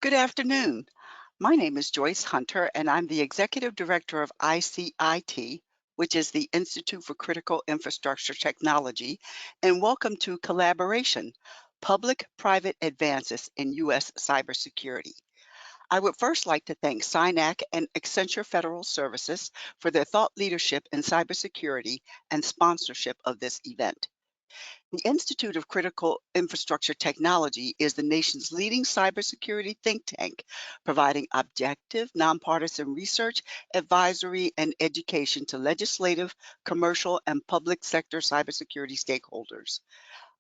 Good afternoon. My name is Joyce Hunter, and I'm the Executive Director of ICIT, which is the Institute for Critical Infrastructure Technology, and welcome to Collaboration, Public-Private Advances in U.S. Cybersecurity. I would first like to thank SINAC and Accenture Federal Services for their thought leadership in cybersecurity and sponsorship of this event. The Institute of Critical Infrastructure Technology is the nation's leading cybersecurity think tank, providing objective, nonpartisan research, advisory, and education to legislative, commercial, and public sector cybersecurity stakeholders.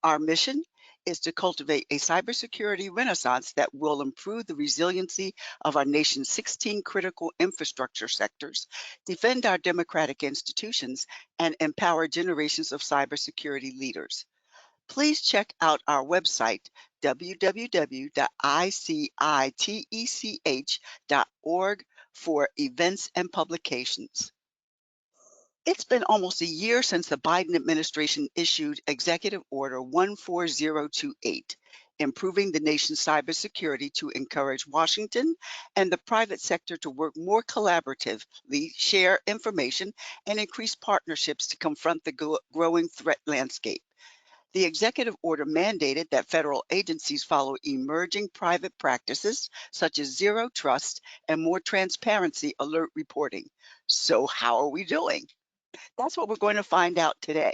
Our mission is to cultivate a cybersecurity renaissance that will improve the resiliency of our nation's 16 critical infrastructure sectors, defend our democratic institutions, and empower generations of cybersecurity leaders. Please check out our website, www.icitech.org, for events and publications. It's been almost a year since the Biden administration issued Executive Order 14028, improving the nation's cybersecurity to encourage Washington and the private sector to work more collaboratively, share information, and increase partnerships to confront the growing threat landscape. The executive order mandated that federal agencies follow emerging private practices such as zero trust and more transparency alert reporting. So how are we doing? That's what we're going to find out today.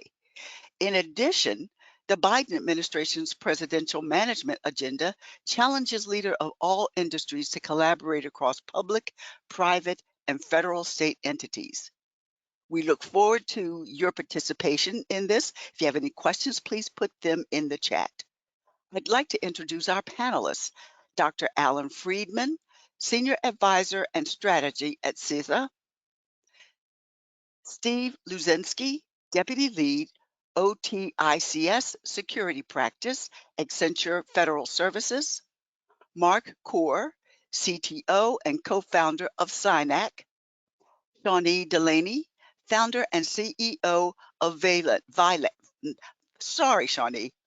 In addition, the Biden administration's presidential management agenda challenges leaders of all industries to collaborate across public, private, and federal state entities. We look forward to your participation in this. If you have any questions, please put them in the chat. I'd like to introduce our panelists, Dr. Alan Friedman, Senior Advisor and Strategy at CISA, Steve Luzinski, Deputy Lead, OTICS Security Practice, Accenture Federal Services, Mark Kaur, CTO and co-founder of SINAC, Shawnee Delaney, founder and CEO of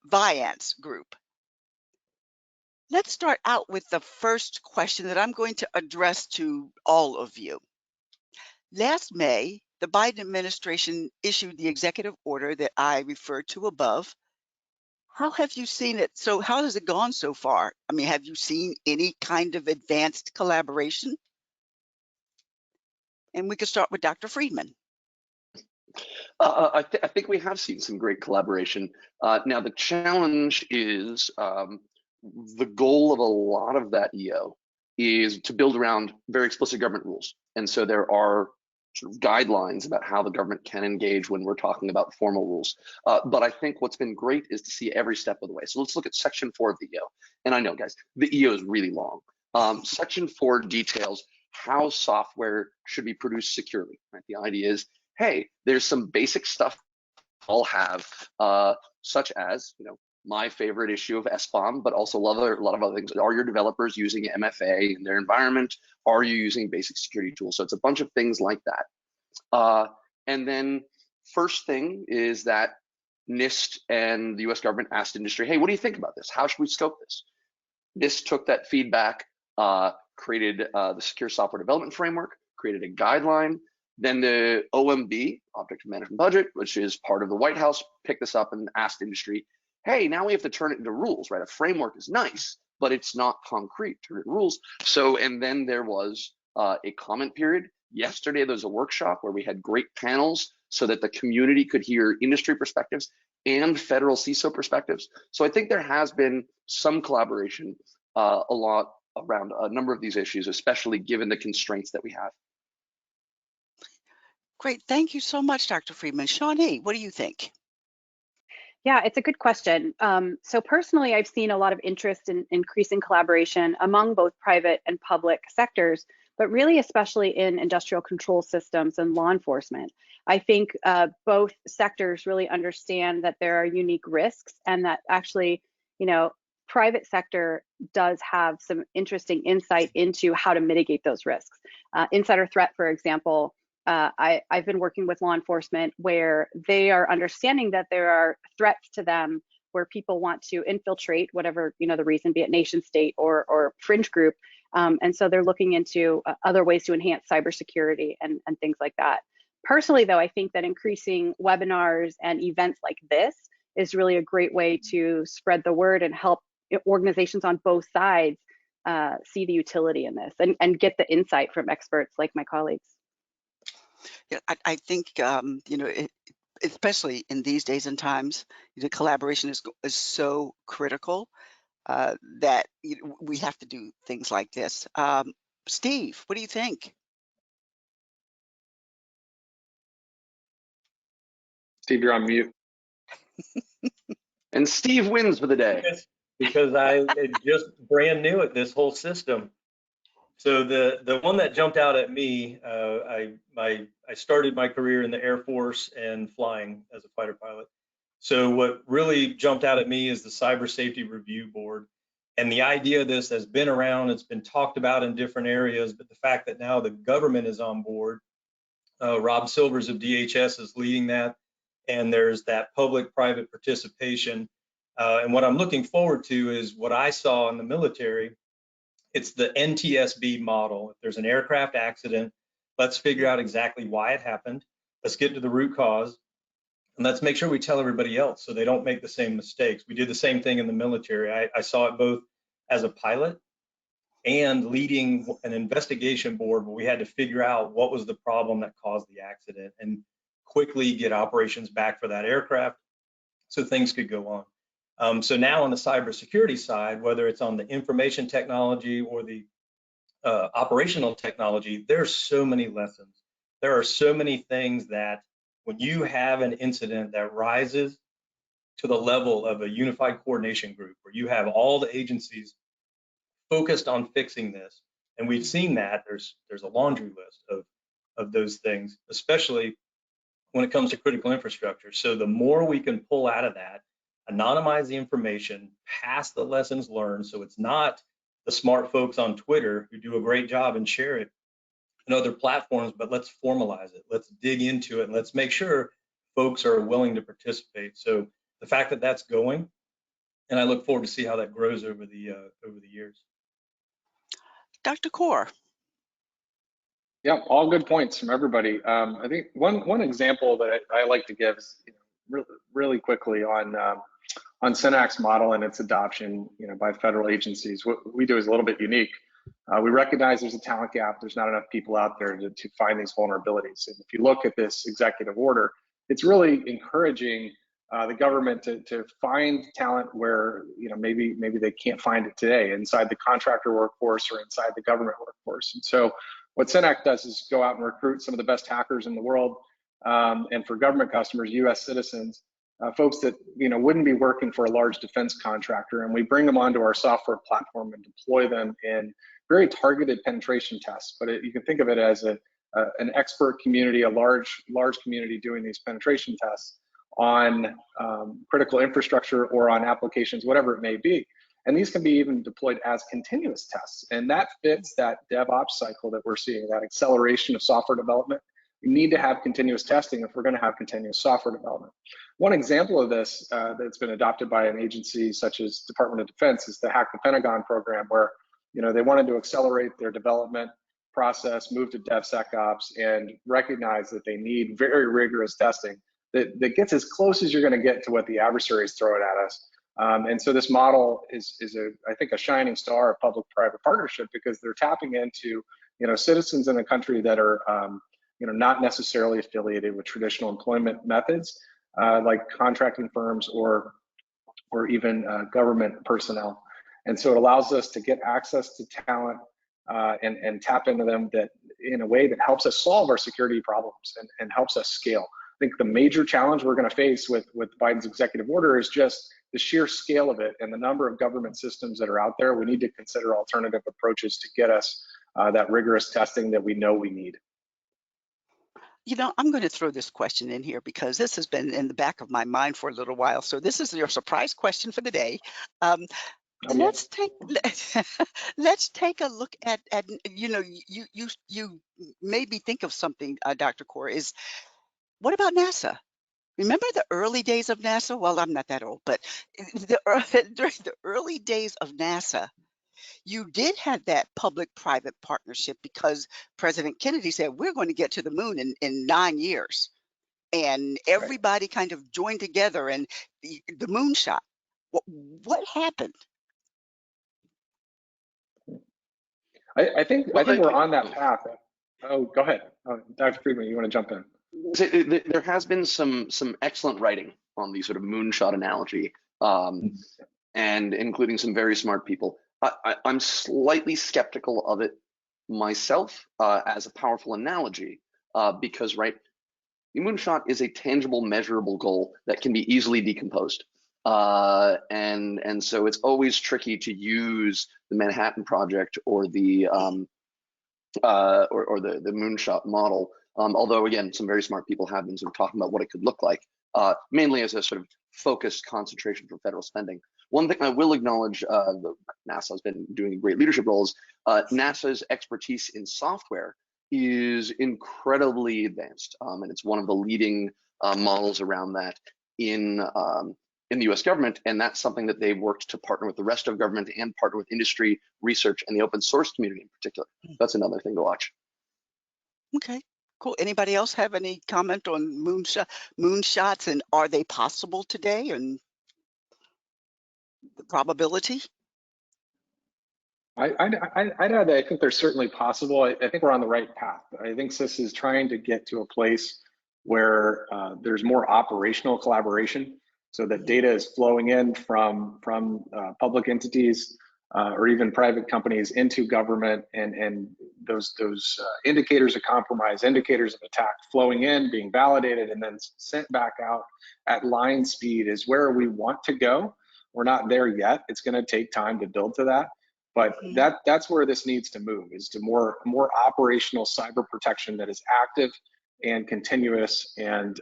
Viance Group. Let's start out with the first question that I'm going to address to all of you. Last May, the Biden administration issued the executive order that I referred to above. How have you seen it? So how has it gone so far? I mean, have you seen any kind of advanced collaboration? And we could start with Dr. Friedman. I think we have seen some great collaboration. Now, the challenge is the goal of a lot of that EO is to build around very explicit government rules. And so there are sort of guidelines about how the government can engage when we're talking about formal rules. But I think what's been great is to see every step of the way. So let's look at Section 4 of the EO. And I know, guys, the EO is really long. Section 4 details how software should be produced securely. Right? The idea is, hey, there's some basic stuff I'll have, such as, my favorite issue of SBOM, but also a lot of other things. Are your developers using MFA in their environment? Are you using basic security tools? So it's a bunch of things like that. And then first thing is that NIST and the US government asked industry, hey, what do you think about this? How should we scope this? NIST took that feedback, created the Secure Software Development Framework, created a guideline. Then the OMB, Object Management Budget, which is part of the White House, picked this up and asked industry, hey, now we have to turn it into rules, right? A framework is nice, but it's not concrete, turn it into rules. So, and then there was a comment period. Yesterday, there was a workshop where we had great panels so that the community could hear industry perspectives and federal CISO perspectives. So I think there has been some collaboration a lot around a number of these issues, especially given the constraints that we have. Great. Thank you so much, Dr. Friedman. Shawnee, what do you think? Yeah, it's a good question. So personally, I've seen a lot of interest in increasing collaboration among both private and public sectors, but really especially in industrial control systems and law enforcement. I think both sectors really understand that there are unique risks and that actually, private sector does have some interesting insight into how to mitigate those risks. Insider threat, for example, I've been working with law enforcement where they are understanding that there are threats to them where people want to infiltrate whatever, the reason, be it nation state or fringe group. And so they're looking into other ways to enhance cybersecurity and things like that. Personally, though, I think that increasing webinars and events like this is really a great way to spread the word and help organizations on both sides see the utility in this and get the insight from experts like my colleagues. Yeah, I think especially in these days and times, the collaboration is so critical that we have to do things like this. Steve, what do you think? Steve, you're on mute. And Steve wins for the day. Because I am just brand new at this whole system. So the one that jumped out at me, I started my career in the Air Force and flying as a fighter pilot. So what really jumped out at me is the Cyber Safety Review Board. And the idea of this has been around, it's been talked about in different areas, but the fact that now the government is on board, Rob Silvers of DHS is leading that, and there's that public-private participation. And what I'm looking forward to is what I saw in the military. It's the NTSB model. If there's an aircraft accident, let's figure out exactly why it happened. Let's get to the root cause. And let's make sure we tell everybody else so they don't make the same mistakes. We did the same thing in the military. I saw it both as a pilot and leading an investigation board where we had to figure out what was the problem that caused the accident and quickly get operations back for that aircraft so things could go on. So now on the cybersecurity side, whether it's on the information technology or the operational technology, there's so many lessons. There are so many things that when you have an incident that rises to the level of a unified coordination group, where you have all the agencies focused on fixing this, and we've seen that there's a laundry list of those things, especially when it comes to critical infrastructure. So the more we can pull out of that, anonymize the information, pass the lessons learned, so it's not the smart folks on Twitter who do a great job and share it in other platforms, but let's formalize it, let's dig into it, and let's make sure folks are willing to participate. So the fact that that's going, and I look forward to see how that grows over the years. Dr. Kaur. Yeah, all good points from everybody. I think one example that I like to give is really quickly on CENAC's model and its adoption, by federal agencies. What we do is a little bit unique. We recognize there's a talent gap. There's not enough people out there to find these vulnerabilities. And if you look at this executive order, it's really encouraging the government to find talent where maybe they can't find it today inside the contractor workforce or inside the government workforce. And so what CENAC does is go out and recruit some of the best hackers in the world, and for government customers, U.S. citizens, folks that wouldn't be working for a large defense contractor, and we bring them onto our software platform and deploy them in very targeted penetration tests. But you can think of it as an expert community, a large community doing these penetration tests on critical infrastructure or on applications, whatever it may be. And these can be even deployed as continuous tests. And that fits that DevOps cycle that we're seeing, that acceleration of software development. We need to have continuous testing if we're going to have continuous software development. One example of this that's been adopted by an agency such as Department of Defense is the Hack the Pentagon program, where they wanted to accelerate their development process, move to DevSecOps, and recognize that they need very rigorous testing that gets as close as you're going to get to what the adversaries throw it at us. And so this model is I think, a shining star of public-private partnership, because they're tapping into citizens in a country that are not necessarily affiliated with traditional employment methods like contracting firms or even government personnel. And so it allows us to get access to talent and tap into them in a way that helps us solve our security problems and helps us scale. I think the major challenge we're going to face with Biden's executive order is just the sheer scale of it and the number of government systems that are out there. We need to consider alternative approaches to get us that rigorous testing that we know we need. I'm going to throw this question in here because this has been in the back of my mind for a little while. So this is your surprise question for the day. Let's take a look at you made me think of something, Dr. Kaur, is what about NASA? Remember the early days of NASA? Well, I'm not that old, but during the early days of NASA, you did have that public-private partnership because President Kennedy said, we're going to get to the moon in 9 years. And Right. everybody kind of joined together and the moonshot. What happened? I Well, think we're on that path. Oh, go ahead, Dr. Friedman. You want to jump in? there has been some excellent writing on the sort of moonshot analogy, and including some very smart people. I'm slightly skeptical of it myself as a powerful analogy, because right, the moonshot is a tangible, measurable goal that can be easily decomposed. And so it's always tricky to use the Manhattan Project or the the moonshot model. Although again, some very smart people have been sort of talking about what it could look like, mainly as a sort of focused concentration for federal spending. One thing I will acknowledge, NASA has been doing great leadership roles. NASA's expertise in software is incredibly advanced, and it's one of the leading models around that in the US government, and that's something that they've worked to partner with the rest of government and partner with industry, research, and the open source community in particular. That's another thing to watch. Okay, cool. Anybody else have any comment on moonshots, and are they possible today, and the probability? I'd add that I think they're certainly possible. I think we're on the right path. I think CIS is trying to get to a place where there's more operational collaboration, so that data is flowing in from public entities or even private companies into government, and those indicators of compromise, indicators of attack flowing in, being validated, and then sent back out at line speed is where we want to go. We're not there yet. It's going to take time to build to that. But that's where this needs to move, is to more operational cyber protection that is active and continuous, and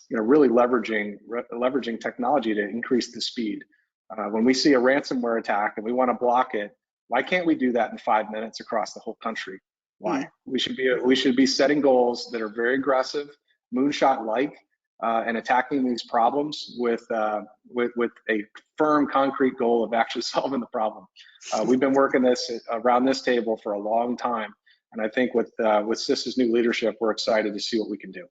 really leveraging technology to increase the speed. When we see a ransomware attack and we want to block it, why can't we do that in 5 minutes across the whole country? Why? We should be setting goals that are very aggressive, moonshot-like, and attacking these problems with a firm, concrete goal of actually solving the problem. We've been working this around this table for a long time, and I think with CIS's new leadership, we're excited to see what we can do.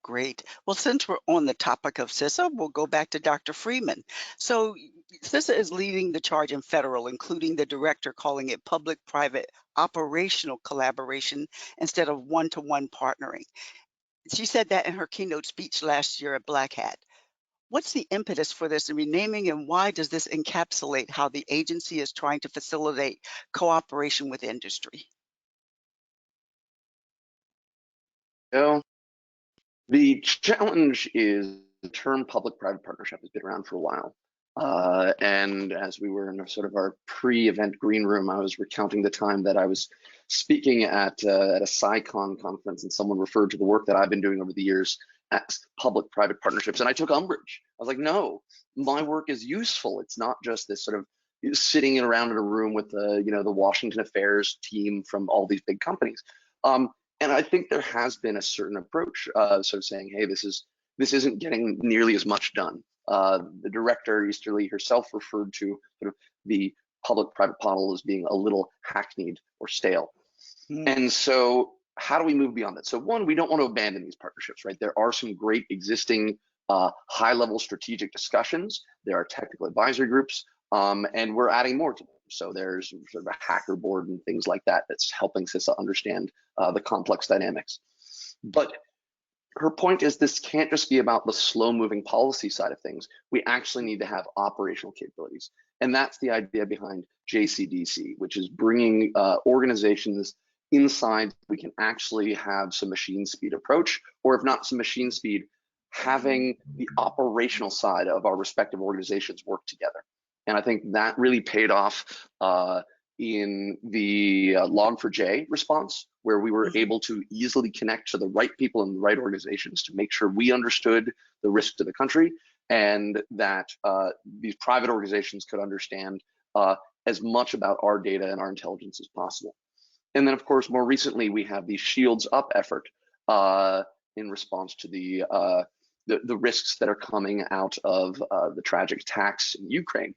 Great. Well, since we're on the topic of CISA, we'll go back to Dr. Freeman. So CISA is leading the charge in federal, including the director calling it public-private operational collaboration instead of one-to-one partnering. She said that in her keynote speech last year at Black Hat. What's the impetus for this renaming, and why does this encapsulate how the agency is trying to facilitate cooperation with industry? So the challenge is the term public-private partnership has been around for a while. And as we were in sort of our pre-event green room, I was recounting the time that I was speaking at a SciCon conference, and someone referred to the work that I've been doing over the years as public-private partnerships, and I took umbrage. I was like, no, my work is useful. It's not just this sort of sitting around in a room with the Washington Affairs team from all these big companies. And I think there has been a certain approach, sort of saying, hey, this isn't getting nearly as much done. The director, Easterly herself, referred to sort of the public-private model as being a little hackneyed or stale. And so how do we move beyond that? So one, we don't want to abandon these partnerships, right? There are some great existing high-level strategic discussions. There are technical advisory groups, and we're adding more to them. So there's sort of a hacker board and things like that that's helping CISA understand the complex dynamics. But her point is this can't just be about the slow-moving policy side of things. We actually need to have operational capabilities. And that's the idea behind JCDC, which is bringing organizations inside. We can actually have some machine speed approach, or if not some machine speed, having the operational side of our respective organizations work together. And I think that really paid off in the Log4j response, where we were able to easily connect to the right people in the right organizations to make sure we understood the risk to the country, and that these private organizations could understand as much about our data and our intelligence as possible. And then, of course, more recently, we have the Shields Up effort in response to the the risks that are coming out of the tragic attacks in Ukraine,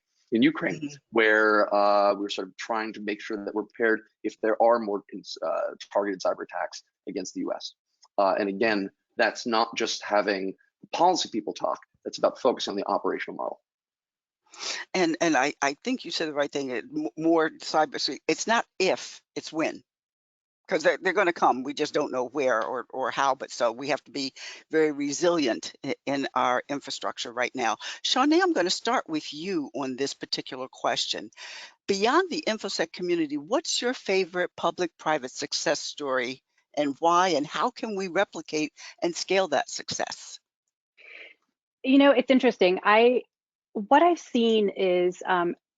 where we're sort of trying to make sure that we're prepared if there are more targeted cyber attacks against the US. And again, that's not just having policy people talk, that's about focusing on the operational model. And I think you said the right thing. More cybersecurity. It's not if, it's when. Because they're going to come. We just don't know where or how. But so we have to be very resilient in our infrastructure right now. Shawnee, I'm going to start with you on this particular question. Beyond the InfoSec community, what's your favorite public-private success story and why, and how can we replicate and scale that success? You know, it's interesting. What I've seen is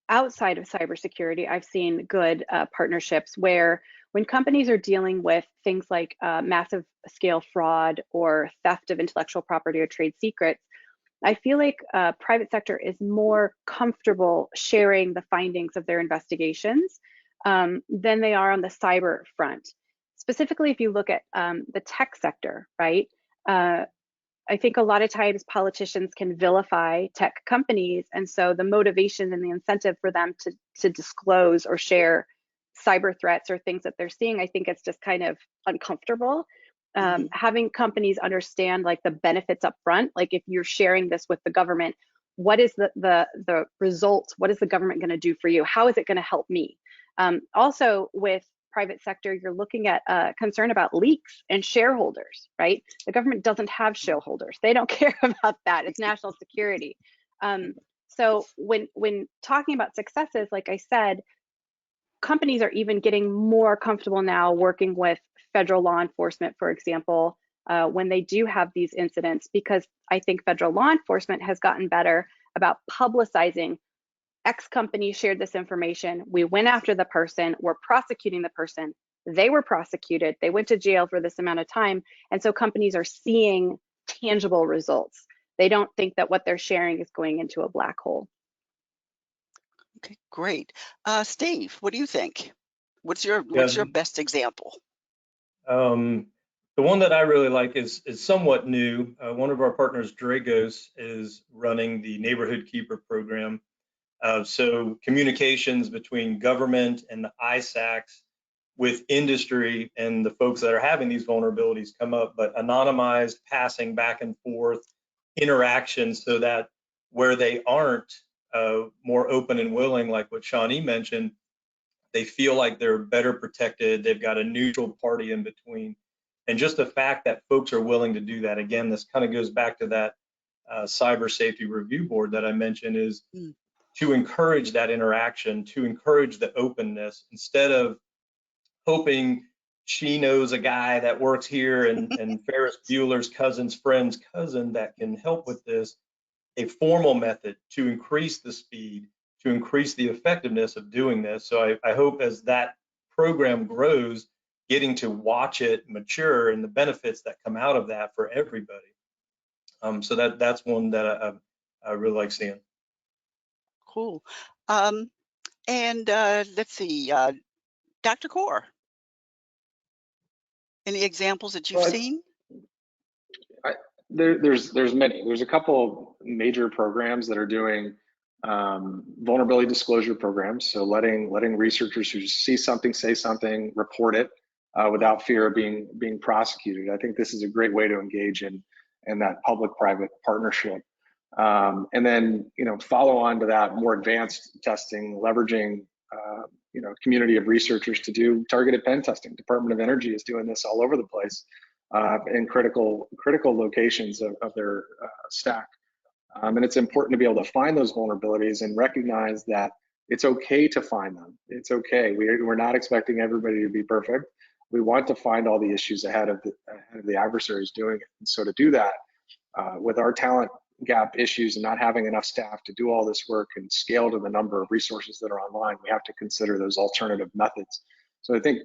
outside of cybersecurity, I've seen good partnerships where when companies are dealing with things like massive scale fraud or theft of intellectual property or trade secrets, I feel like private sector is more comfortable sharing the findings of their investigations than they are on the cyber front. Specifically, if you look at the tech sector, right? I think a lot of times politicians can vilify tech companies, and so the motivation and the incentive for them to disclose or share cyber threats or things that they're seeing, I think it's just kind of uncomfortable. Having companies understand like the benefits up front, like if you're sharing this with the government, what is the results? What is the government going to do for you? How is it going to help me? Also with private sector, you're looking at concern about leaks and shareholders, right? The government doesn't have shareholders. They don't care about that. It's national security. So when talking about successes, like I said, companies are even getting more comfortable now working with federal law enforcement, for example, when they do have these incidents, because I think federal law enforcement has gotten better about publicizing X company shared this information. We went after the person. We're prosecuting the person. They were prosecuted. They went to jail for this amount of time. And so companies are seeing tangible results. They don't think that what they're sharing is going into a black hole. Okay, great. Steve, what do you think? What's your best example? The one that I really like is somewhat new. One of our partners, Dragos, is running the Neighborhood Keeper program. So communications between government and the ISACs with industry and the folks that are having these vulnerabilities come up, but anonymized passing back and forth interactions so that where they aren't more open and willing, like what Shawnee mentioned, they feel like they're better protected. They've got a neutral party in between. And just the fact that folks are willing to do that, again, this kind of goes back to that cyber safety review board that I mentioned, is to encourage that interaction, to encourage the openness, instead of hoping she knows a guy that works here and Ferris Bueller's cousin's friend's cousin that can help with this. A formal method to increase the speed, to increase the effectiveness of doing this. So I hope as that program grows, getting to watch it mature and the benefits that come out of that for everybody. So that's one that I really like seeing. Cool. And let's see, Dr. Kaur, any examples that you've seen? There's many. There's a couple major programs that are doing vulnerability disclosure programs. So letting researchers who see something, say something, report it without fear of being prosecuted. I think this is a great way to engage in that public-private partnership. And then, follow on to that, more advanced testing, leveraging, community of researchers to do targeted pen testing. Department of Energy is doing this all over the place in critical locations of their stack. And it's important to be able to find those vulnerabilities and recognize that it's okay to find them. It's okay. We're not expecting everybody to be perfect. We want to find all the issues ahead of the adversaries doing it. And so to do that, with our talent gap issues and not having enough staff to do all this work and scale to the number of resources that are online, we have to consider those alternative methods. So I think,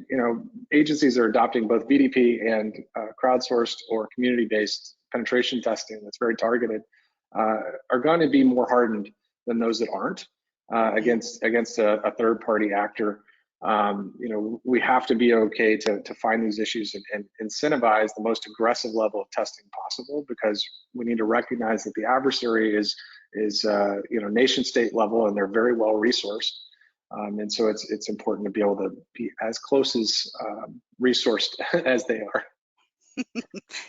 agencies are adopting both VDP and crowdsourced or community-based penetration testing that's very targeted, are going to be more hardened than those that aren't against a third-party actor. We have to be okay to find these issues and incentivize the most aggressive level of testing possible, because we need to recognize that the adversary is nation state level, and they're very well resourced. And so it's important to be able to be as close as resourced as they are.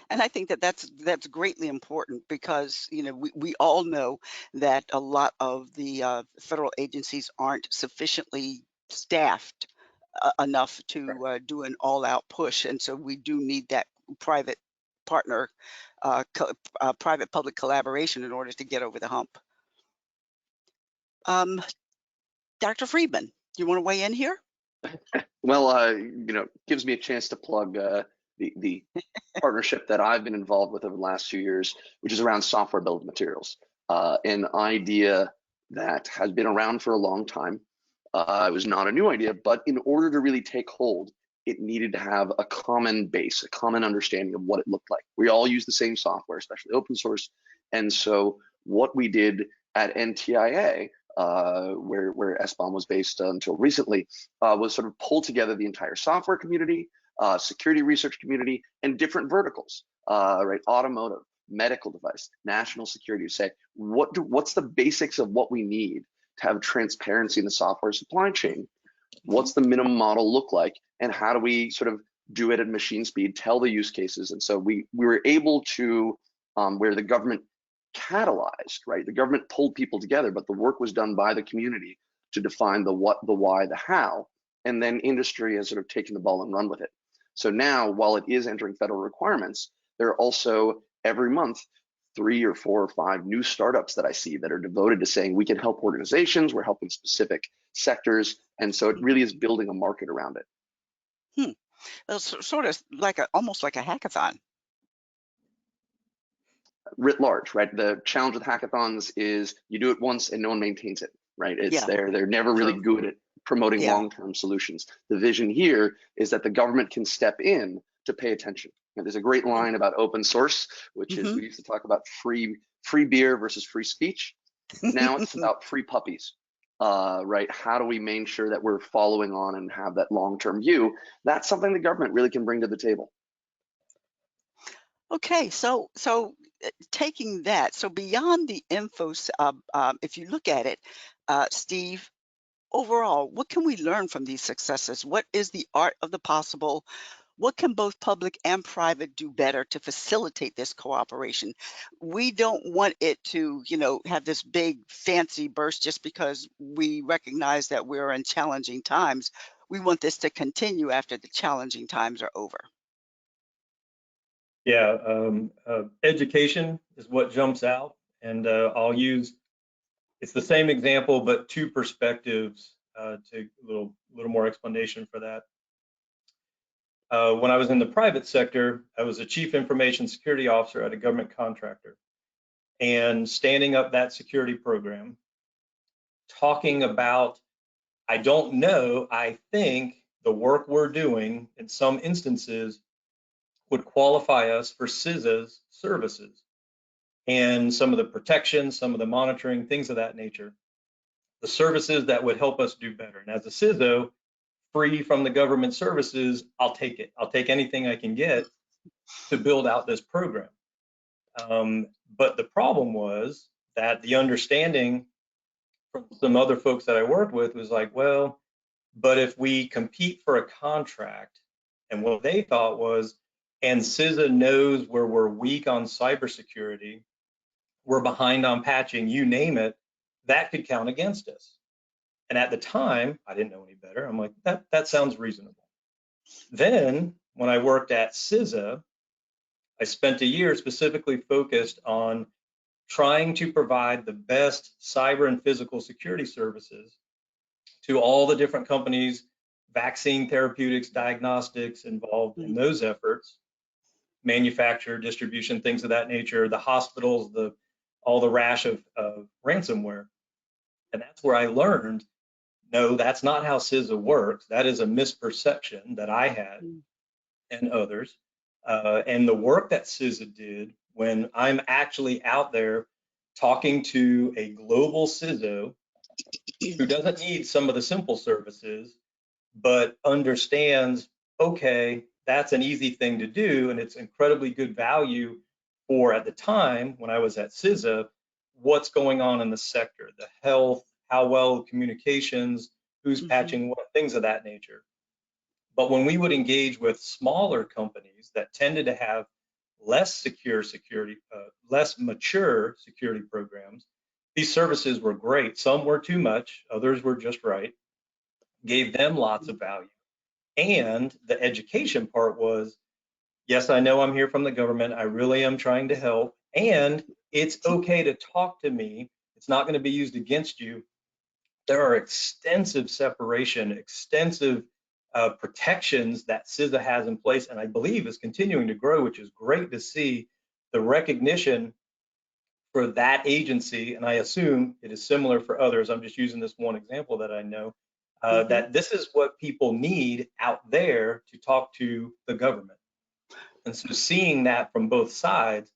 And I think that that's greatly important, because we all know that a lot of the federal agencies aren't sufficiently staffed enough to do an all-out push, and so we do need that private partner, private-public collaboration in order to get over the hump. Dr. Friedman, you want to weigh in here? Well, gives me a chance to plug the partnership that I've been involved with over the last few years, which is around software bill of materials, an idea that has been around for a long time. It was not a new idea, but in order to really take hold, it needed to have a common base, a common understanding of what it looked like. We all use the same software, especially open source. And so what we did at NTIA, where SBOM was based until recently, was sort of pull together the entire software community, security research community, and different verticals, right? Automotive, medical device, national security, to say, what's the basics of what we need to have transparency in the software supply chain? What's the minimum model look like? And how do we sort of do it at machine speed, tell the use cases? And so we were able to, where the government catalyzed, right? The government pulled people together, but the work was done by the community to define the what, the why, the how, and then industry has sort of taken the ball and run with it. So now, while it is entering federal requirements, there are also every month 3 or 4 or 5 new startups that I see that are devoted to saying we can help organizations, we're helping specific sectors, and so it really is building a market around it. Well, sort of like almost like a hackathon. Writ large, right? The challenge with hackathons is you do it once and no one maintains it, right? It's they're never really good at promoting long-term solutions. The vision here is that the government can step in to pay attention. And there's a great line about open source, which is we used to talk about free beer versus free speech. Now it's about free puppies, right? How do we make sure that we're following on and have that long-term view? That's something the government really can bring to the table. Okay, so taking that, so beyond the info, if you look at it, Steve, overall, what can we learn from these successes? What is the art of the possible? What can both public and private do better to facilitate this cooperation? We don't want it to, have this big fancy burst just because we recognize that we're in challenging times. We want this to continue after the challenging times are over. Yeah, education is what jumps out, and I'll use, it's the same example, but 2 perspectives to a little more explanation for that. When I was in the private sector, I was a chief information security officer at a government contractor, and standing up that security program, talking about, I don't know, I think the work we're doing in some instances would qualify us for CISA's services and some of the protection, some of the monitoring, things of that nature, the services that would help us do better. And as a CISO, free from the government services, I'll take it. I'll take anything I can get to build out this program. But the problem was that the understanding from some other folks that I worked with was like, well, but if we compete for a contract, and what they thought was, and CISA knows where we're weak on cybersecurity, we're behind on patching, you name it, that could count against us. And at the time, I didn't know any better. I'm like, that sounds reasonable. Then when I worked at CISA, I spent a year specifically focused on trying to provide the best cyber and physical security services to all the different companies, vaccine therapeutics, diagnostics involved in those efforts, manufacture, distribution, things of that nature, the hospitals, all the rash of ransomware. And that's where I learned, no, that's not how CISA works. That is a misperception that I had and others. And the work that CISA did, when I'm actually out there talking to a global CISO who doesn't need some of the simple services, but understands, okay, that's an easy thing to do, and it's incredibly good value for, at the time when I was at CISA, what's going on in the sector, the health, how well communications, who's patching what, things of that nature. But when we would engage with smaller companies that tended to have less less mature security programs, these services were great. Some were too much, others were just right, gave them lots of value. And the education part was, yes, I know I'm here from the government. I really am trying to help. And it's okay to talk to me. It's not going to be used against you. There are extensive separation, extensive protections that CISA has in place, and I believe is continuing to grow, which is great to see the recognition for that agency. And I assume it is similar for others. I'm just using this one example that I know, that this is what people need out there to talk to the government. And so seeing that from both sides,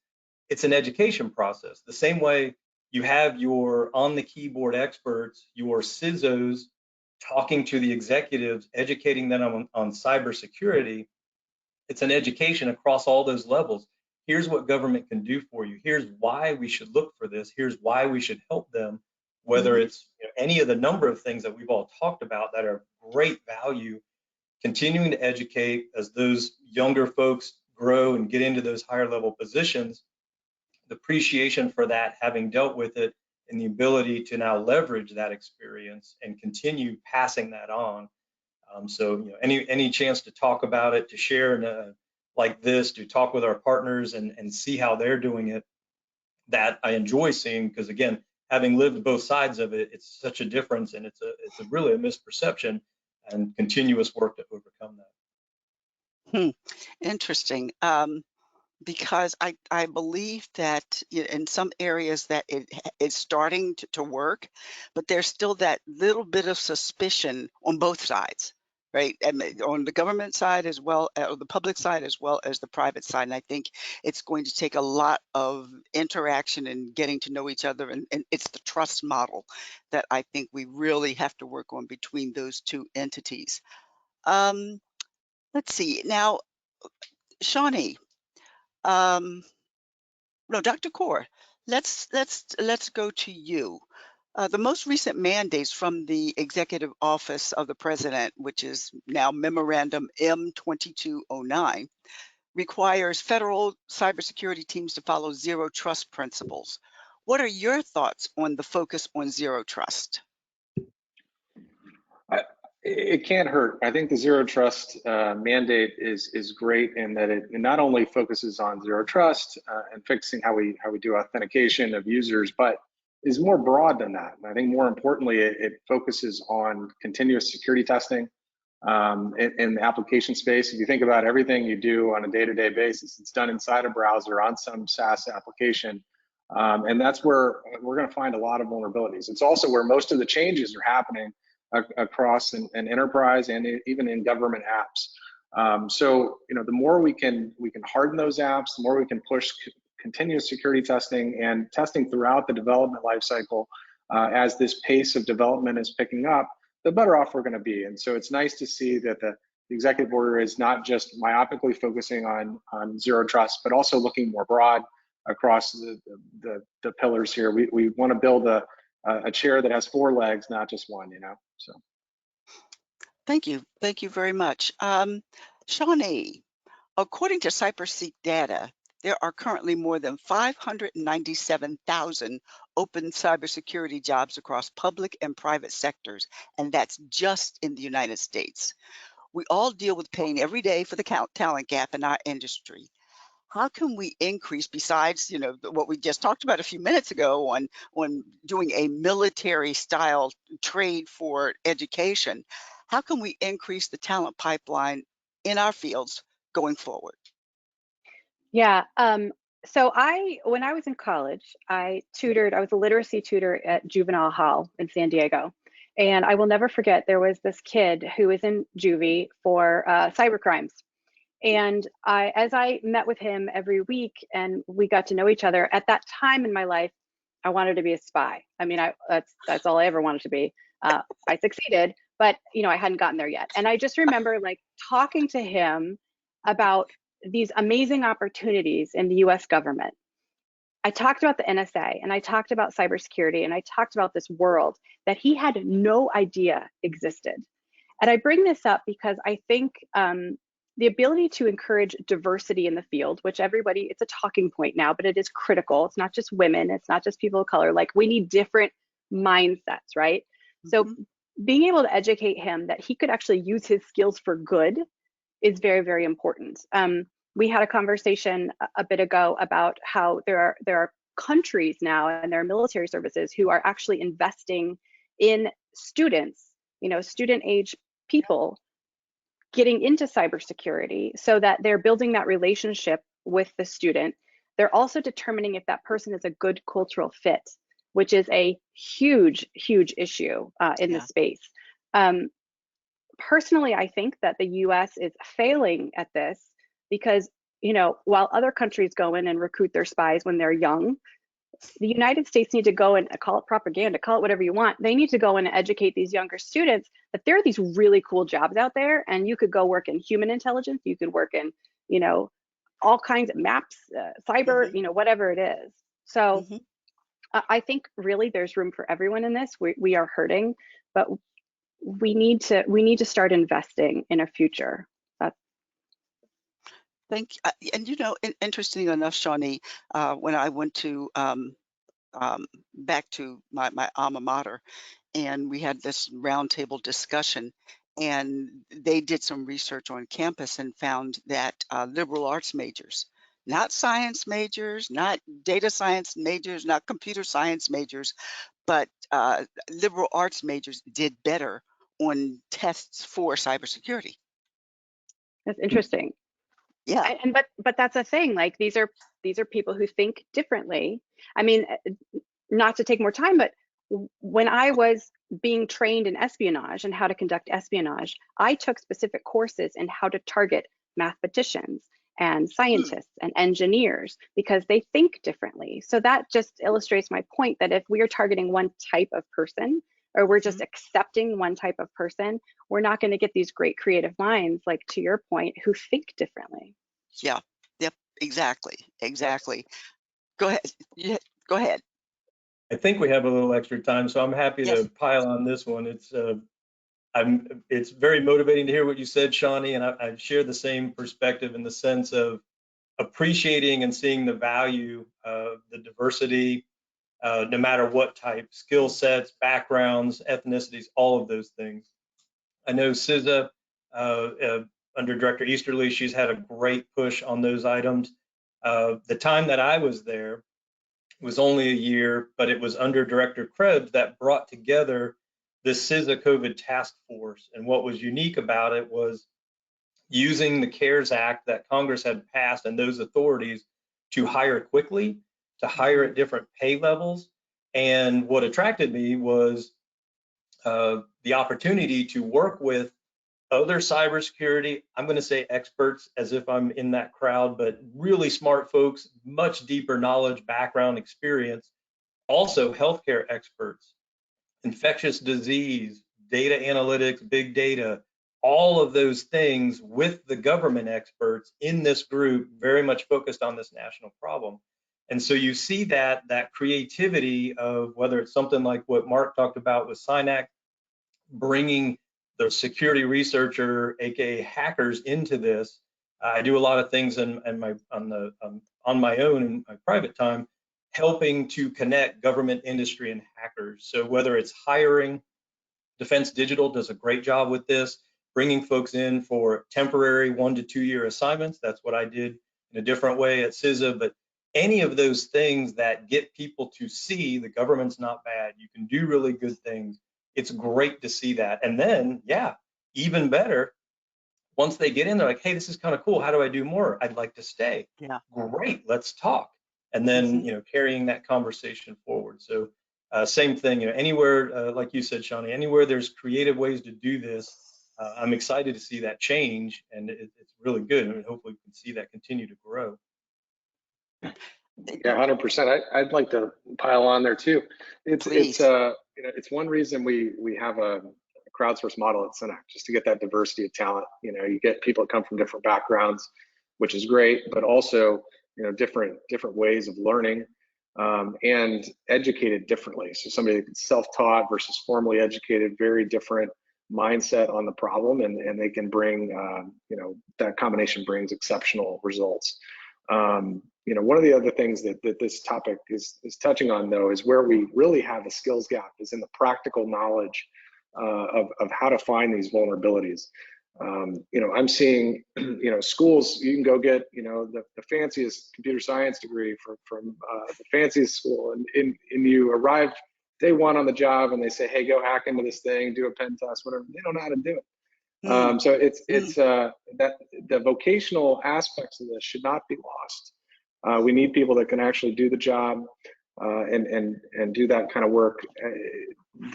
it's an education process. The same way you have your on the keyboard experts, your CISOs talking to the executives, educating them on cybersecurity. It's an education across all those levels. Here's what government can do for you. Here's why we should look for this. Here's why we should help them, whether it's any of the number of things that we've all talked about that are great value. Continuing to educate as those younger folks grow and get into those higher level positions, the appreciation for that, having dealt with it, and the ability to now leverage that experience and continue passing that on. So, any chance to talk about it, to share like this, to talk with our partners and see how they're doing it, that I enjoy seeing, because again, having lived both sides of it, it's such a difference, and it's really a misperception, and continuous work to overcome that. Interesting. Because I believe that in some areas that it's starting to work, but there's still that little bit of suspicion on both sides, right? On the government side as well, or the public side as well as the private side. And I think it's going to take a lot of interaction and getting to know each other. And it's the trust model that I think we really have to work on between those two entities. Let's see. Now, Shawnee, um, no, Dr. Kaur, let's go to you. The most recent mandates from the Executive Office of the President, which is now Memorandum M2209, requires federal cybersecurity teams to follow zero trust principles. What are your thoughts on the focus on zero trust? It can't hurt. I think the zero trust mandate is great in that it not only focuses on zero trust and fixing how we do authentication of users, but is more broad than that. And I think more importantly, it focuses on continuous security testing in the application space. If you think about everything you do on a day-to-day basis, it's done inside a browser on some SaaS application. And that's where we're going to find a lot of vulnerabilities. It's also where most of the changes are happening across an enterprise and even in government apps. So the more we can harden those apps, the more we can push continuous security testing and testing throughout the development lifecycle as this pace of development is picking up, the better off we're going to be. And so it's nice to see that the executive order is not just myopically focusing on zero trust, but also looking more broad across the pillars here. We want to build a chair that has four legs, not just one, so. Thank you very much. Shawnee, according to CyberSeek data, there are currently more than 597,000 open cybersecurity jobs across public and private sectors, and that's just in the United States. We all deal with pain every day for the talent gap in our industry. How can we increase, besides what we just talked about a few minutes ago on doing a military style trade for education, how can we increase the talent pipeline in our fields going forward? Yeah. So when I was in college, I was a literacy tutor at Juvenile Hall in San Diego. And I will never forget, there was this kid who was in juvie for cyber crimes. And as I met with him every week and we got to know each other, at that time in my life, I wanted to be a spy. I mean, that's all I ever wanted to be. I succeeded, but I hadn't gotten there yet. And I just remember like talking to him about these amazing opportunities in the US government. I talked about the NSA, and I talked about cybersecurity, and I talked about this world that he had no idea existed. And I bring this up because I think the ability to encourage diversity in the field, which everybody, it's a talking point now, but it is critical. It's not just women, it's not just people of color. Like, we need different mindsets, right? So being able to educate him that he could actually use his skills for good is very, very important. We had a conversation a bit ago about how there are countries now and there are military services who are actually investing in students, student age people getting into cybersecurity, so that they're building that relationship with the student. They're also determining if that person is a good cultural fit, which is a huge, huge issue in the space. Personally, I think that the US is failing at this because, while other countries go in and recruit their spies when they're young, the United States need to go and call it propaganda, call it whatever you want. They need to go in and educate these younger students that there are these really cool jobs out there, and you could go work in human intelligence, you could work in, all kinds of maps, cyber, whatever it is. So I think really there's room for everyone in this. We are hurting, but we need to start investing in a future. Thank you. And interesting enough, Shawnee, when I went to back to my alma mater, and we had this roundtable discussion, and they did some research on campus and found that liberal arts majors, not science majors, not data science majors, not computer science majors, but liberal arts majors did better on tests for cybersecurity. That's interesting. Yeah. But that's a thing. Like, these are people who think differently. I mean, not to take more time, but when I was being trained in espionage and how to conduct espionage, I took specific courses in how to target mathematicians and scientists and engineers, because they think differently. So that just illustrates my point that if we are targeting one type of person, or we're just accepting one type of person, we're not going to get these great creative minds, like to your point, who think differently. Yeah. Yep. Exactly. Go ahead. Yeah, go ahead. I think we have a little extra time, so I'm happy Yes. to pile on this one. It's very motivating to hear what you said, Shawnee, and I share the same perspective in the sense of appreciating and seeing the value of the diversity, no matter what type, skill sets, backgrounds, ethnicities, all of those things. I know CISA, under Director Easterly, she's had a great push on those items. The time that I was there was only a year, but it was under Director Krebs that brought together the CISA COVID task force. And what was unique about it was using the CARES Act that Congress had passed and those authorities to hire quickly, to hire at different pay levels. And what attracted me was the opportunity to work with other cybersecurity, I'm going to say experts as if I'm in that crowd, but really smart folks, much deeper knowledge, background, experience, also healthcare experts, infectious disease, data analytics, big data, all of those things with the government experts in this group, very much focused on this national problem. And so you see that creativity of whether it's something like what Mark talked about with SINAC, bringing the security researcher, aka hackers, into this. I do a lot of things on my own in my private time, helping to connect government, industry, and hackers. So whether it's hiring, Defense Digital does a great job with this, bringing folks in for temporary 1 to 2 year assignments. That's what I did in a different way at CISA. But any of those things that get people to see the government's not bad, you can do really good things. It's great to see that. And then, yeah, even better, once they get in, they're like, hey, this is kind of cool. How do I do more? I'd like to stay. Yeah. Great, let's talk. And then, carrying that conversation forward. So same thing, anywhere, like you said, Shawnee, anywhere there's creative ways to do this, I'm excited to see that change, and it's really good. I mean, hopefully we can see that continue to grow. Yeah, 100%. I'd like to pile on there too. It's one reason we have a crowdsource model at Synac, just to get that diversity of talent. You know, you get people that come from different backgrounds, which is great, but also, you know, different ways of learning, and educated differently. So somebody that's self-taught versus formally educated, very different mindset on the problem, and they can bring, you know, that combination brings exceptional results. You know, one of the other things that this topic is touching on, though, is where we really have a skills gap is in the practical knowledge of how to find these vulnerabilities. You know, I'm seeing, you know, schools, you can go get, you know, the fanciest computer science degree from the fanciest school, and you arrive day one on the job and they say, hey, go hack into this thing, do a pen test, whatever. They don't know how to do it. So it's that the vocational aspects of this should not be lost. We need people that can actually do the job and do that kind of work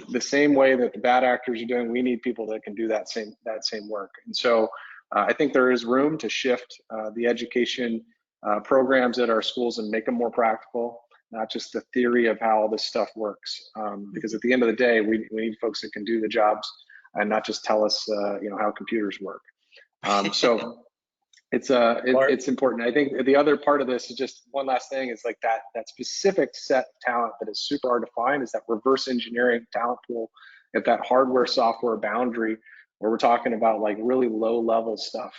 the same way that the bad actors are doing. We need people that can do that same work. And so I think there is room to shift the education programs at our schools and make them more practical, not just the theory of how this stuff works. Because at the end of the day, we need folks that can do the jobs and not just tell us, you know, how computers work. So it's important. I think the other part of this is just one last thing is like that specific set of talent that is super hard to find is that reverse engineering talent pool at that hardware software boundary where we're talking about like really low level stuff,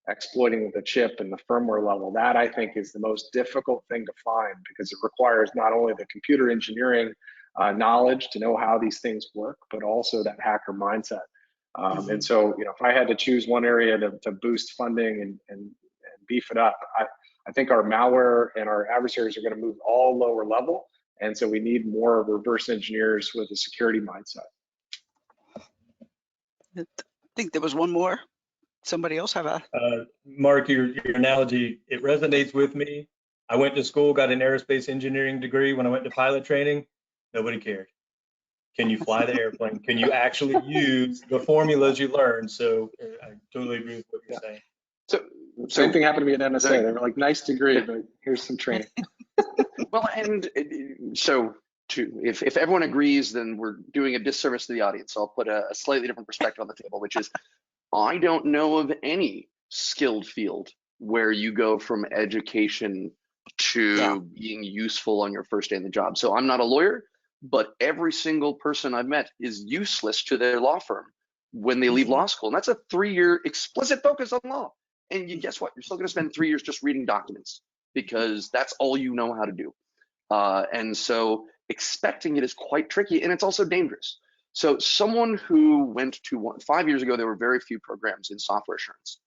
exploiting the chip and the firmware level. That I think is the most difficult thing to find because it requires not only the computer engineering knowledge to know how these things work, but also that hacker mindset. And so, you know, if I had to choose one area to boost funding and beef it up, I think our malware and our adversaries are going to move all lower level. And so we need more reverse engineers with a security mindset. I think there was one more. Somebody else have a? Mark, your analogy, it resonates with me. I went to school, got an aerospace engineering degree. When I went to pilot training, nobody cared. Can you fly the airplane? Can you actually use the formulas you learned? So I totally agree with what you're saying. So same thing happened to me at NSA. They were like, nice degree, but here's some training. Well, and so if everyone agrees, then we're doing a disservice to the audience. So I'll put a slightly different perspective on the table, which is I don't know of any skilled field where you go from education to being useful on your first day in the job. So I'm not a lawyer, but every single person I've met is useless to their law firm when they leave law school. And that's a 3-year explicit focus on law. And guess what? You're still going to spend 3 years just reading documents because that's all you know how to do. And so expecting it is quite tricky, and it's also dangerous. So someone who went to 5 years ago, there were very few programs in software assurance,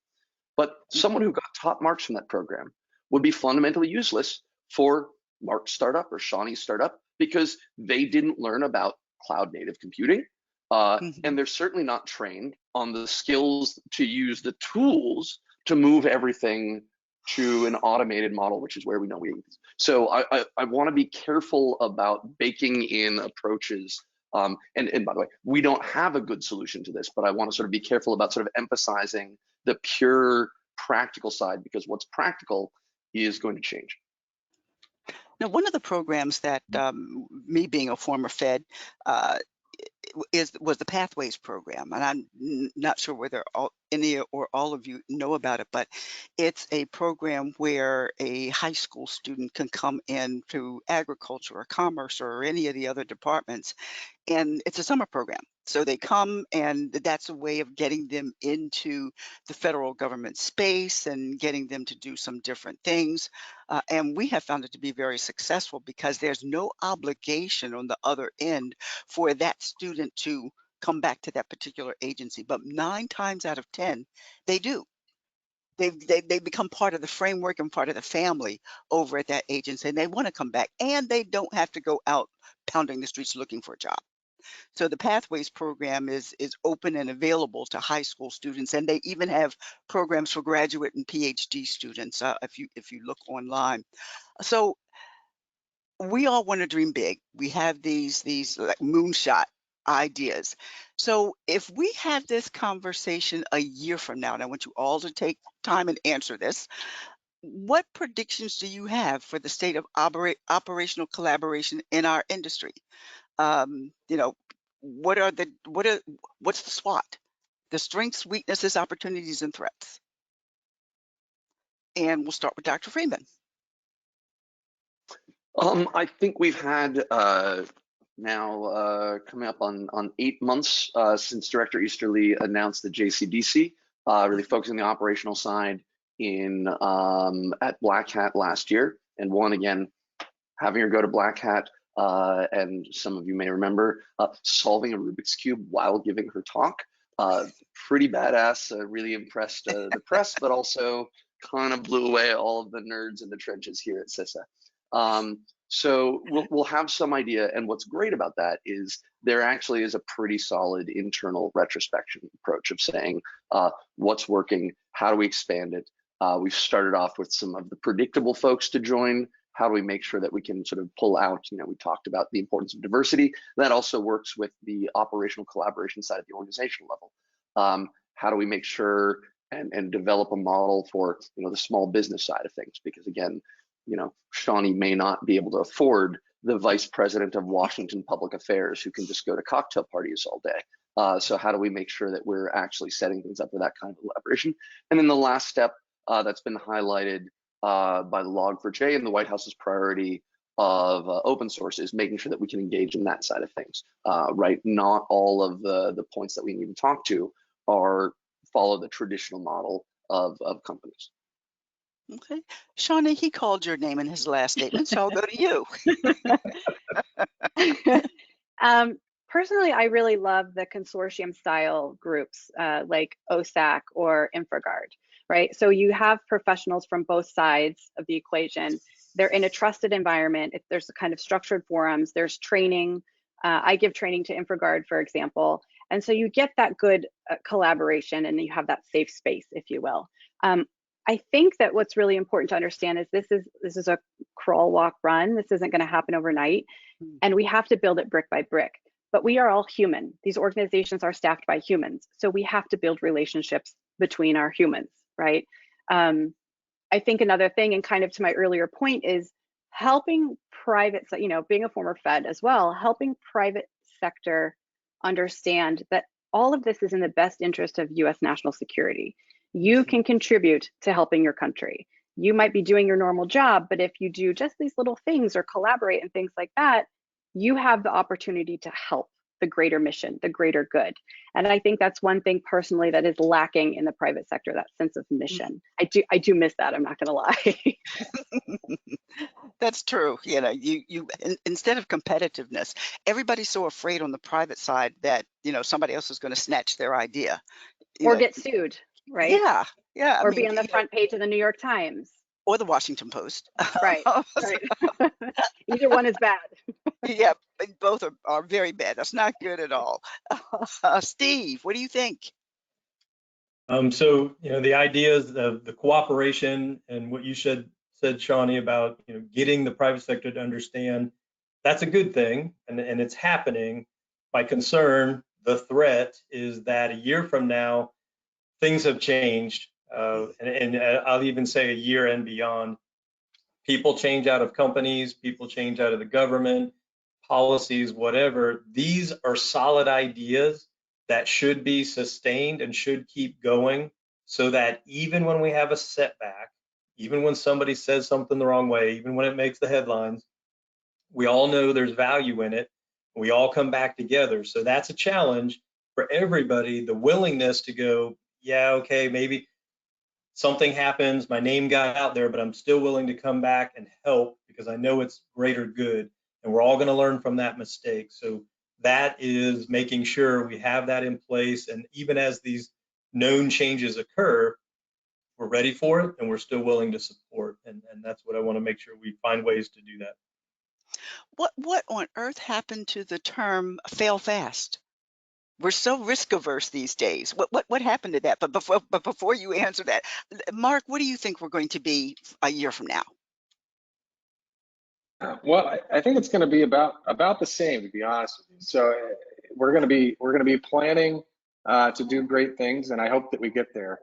but someone who got top marks from that program would be fundamentally useless for Mark's startup or Shawnee's startup because they didn't learn about cloud native computing. And they're certainly not trained on the skills to use the tools to move everything to an automated model, which is where we know we need. So I want to be careful about baking in approaches. And by the way, we don't have a good solution to this, but I want to sort of be careful about sort of emphasizing the pure practical side because what's practical is going to change. Now, one of the programs that me being a former Fed was the Pathways program, and I'm not sure whether any or all of you know about it, but it's a program where a high school student can come in to agriculture or commerce or any of the other departments, and it's a summer program. So they come, and that's a way of getting them into the federal government space and getting them to do some different things. And we have found it to be very successful because there's no obligation on the other end for that student to come back to that particular agency. But 9 times out of 10, they do. They become part of the framework and part of the family over at that agency, and they want to come back, and they don't have to go out pounding the streets looking for a job. So the Pathways program is open and available to high school students, and they even have programs for graduate and PhD students if you look online. So we all want to dream big. We have these like moonshot ideas. So if we have this conversation a year from now, and I want you all to take time and answer this, what predictions do you have for the state of operational collaboration in our industry? You know, what's the SWOT? The strengths, weaknesses, opportunities, and threats. And we'll start with Dr. Freeman. I think we've had now coming up on 8 months since Director Easterly announced the JCDC, really focusing on the operational side in at Black Hat last year, and one again having her go to Black Hat, and some of you may remember solving a Rubik's Cube while giving her talk. Pretty badass, really impressed the press, but also kind of blew away all of the nerds in the trenches here at CISA. So we'll have some idea, and what's great about that is there actually is a pretty solid internal retrospection approach of saying what's working, how do we expand it. We've started off with some of the predictable folks to join. How do we make sure that we can sort of pull out, we talked about the importance of diversity. That also works with the operational collaboration side of the organizational level. How do we make sure and develop a model for, the small business side of things? Because again, Shawnee may not be able to afford the vice president of Washington Public Affairs who can just go to cocktail parties all day. So how do we make sure that we're actually setting things up for that kind of collaboration? And then the last step that's been highlighted by the Log4j and the White House's priority of open source is making sure that we can engage in that side of things, right? Not all of the points that we need to talk to follow the traditional model of companies. Okay. Shawnee, he called your name in his last statement, so I'll go to you. Personally, I really love the consortium style groups like OSAC or InfraGard, right? So you have professionals from both sides of the equation. They're in a trusted environment. If there's a kind of structured forums, there's training. I give training to InfraGard, for example. And so you get that good collaboration and you have that safe space, if you will. I think that what's really important to understand is this is a crawl, walk, run. This isn't going to happen overnight, and we have to build it brick by brick. But we are all human. These organizations are staffed by humans, so we have to build relationships between our humans, right? I think another thing, and kind of to my earlier point, is helping private, being a former Fed as well, helping private sector understand that all of this is in the best interest of U.S. national security. You can contribute to helping your country. You might be doing your normal job, but if you do just these little things or collaborate and things like that, you have the opportunity to help the greater mission, the greater good. And I think that's one thing personally that is lacking in the private sector, that sense of mission. I do miss that, I'm not gonna lie. That's true. You instead of competitiveness, everybody's so afraid on the private side that, somebody else is going to snatch their idea. Or get sued, right? Yeah. Or be on the front page of the New York Times. Or the Washington Post. Right. Either one is bad. Yeah, both are very bad. That's not good at all. Steve, what do you think? So, the ideas of the cooperation and what you said, Shawnee, about, getting the private sector to understand, that's a good thing, and it's happening. My concern, the threat, is that a year from now, things have changed, and I'll even say a year and beyond. People change out of companies, people change out of the government, policies, whatever. These are solid ideas that should be sustained and should keep going, so that even when we have a setback, even when somebody says something the wrong way, even when it makes the headlines, we all know there's value in it. We all come back together. So that's a challenge for everybody, the willingness to go, yeah, okay, maybe something happens, my name got out there, but I'm still willing to come back and help because I know it's greater good, and we're all going to learn from that mistake. So that is making sure we have that in place, and even as these known changes occur, we're ready for it and we're still willing to support, and that's what I want to make sure we find ways to do that. What on earth happened to the term fail fast? We're so risk averse these days. What happened to that? But before you answer that, Mark, what do you think we're going to be a year from now? Well, I think it's going to be about the same, to be honest with you. So we're going to be planning to do great things, and I hope that we get there.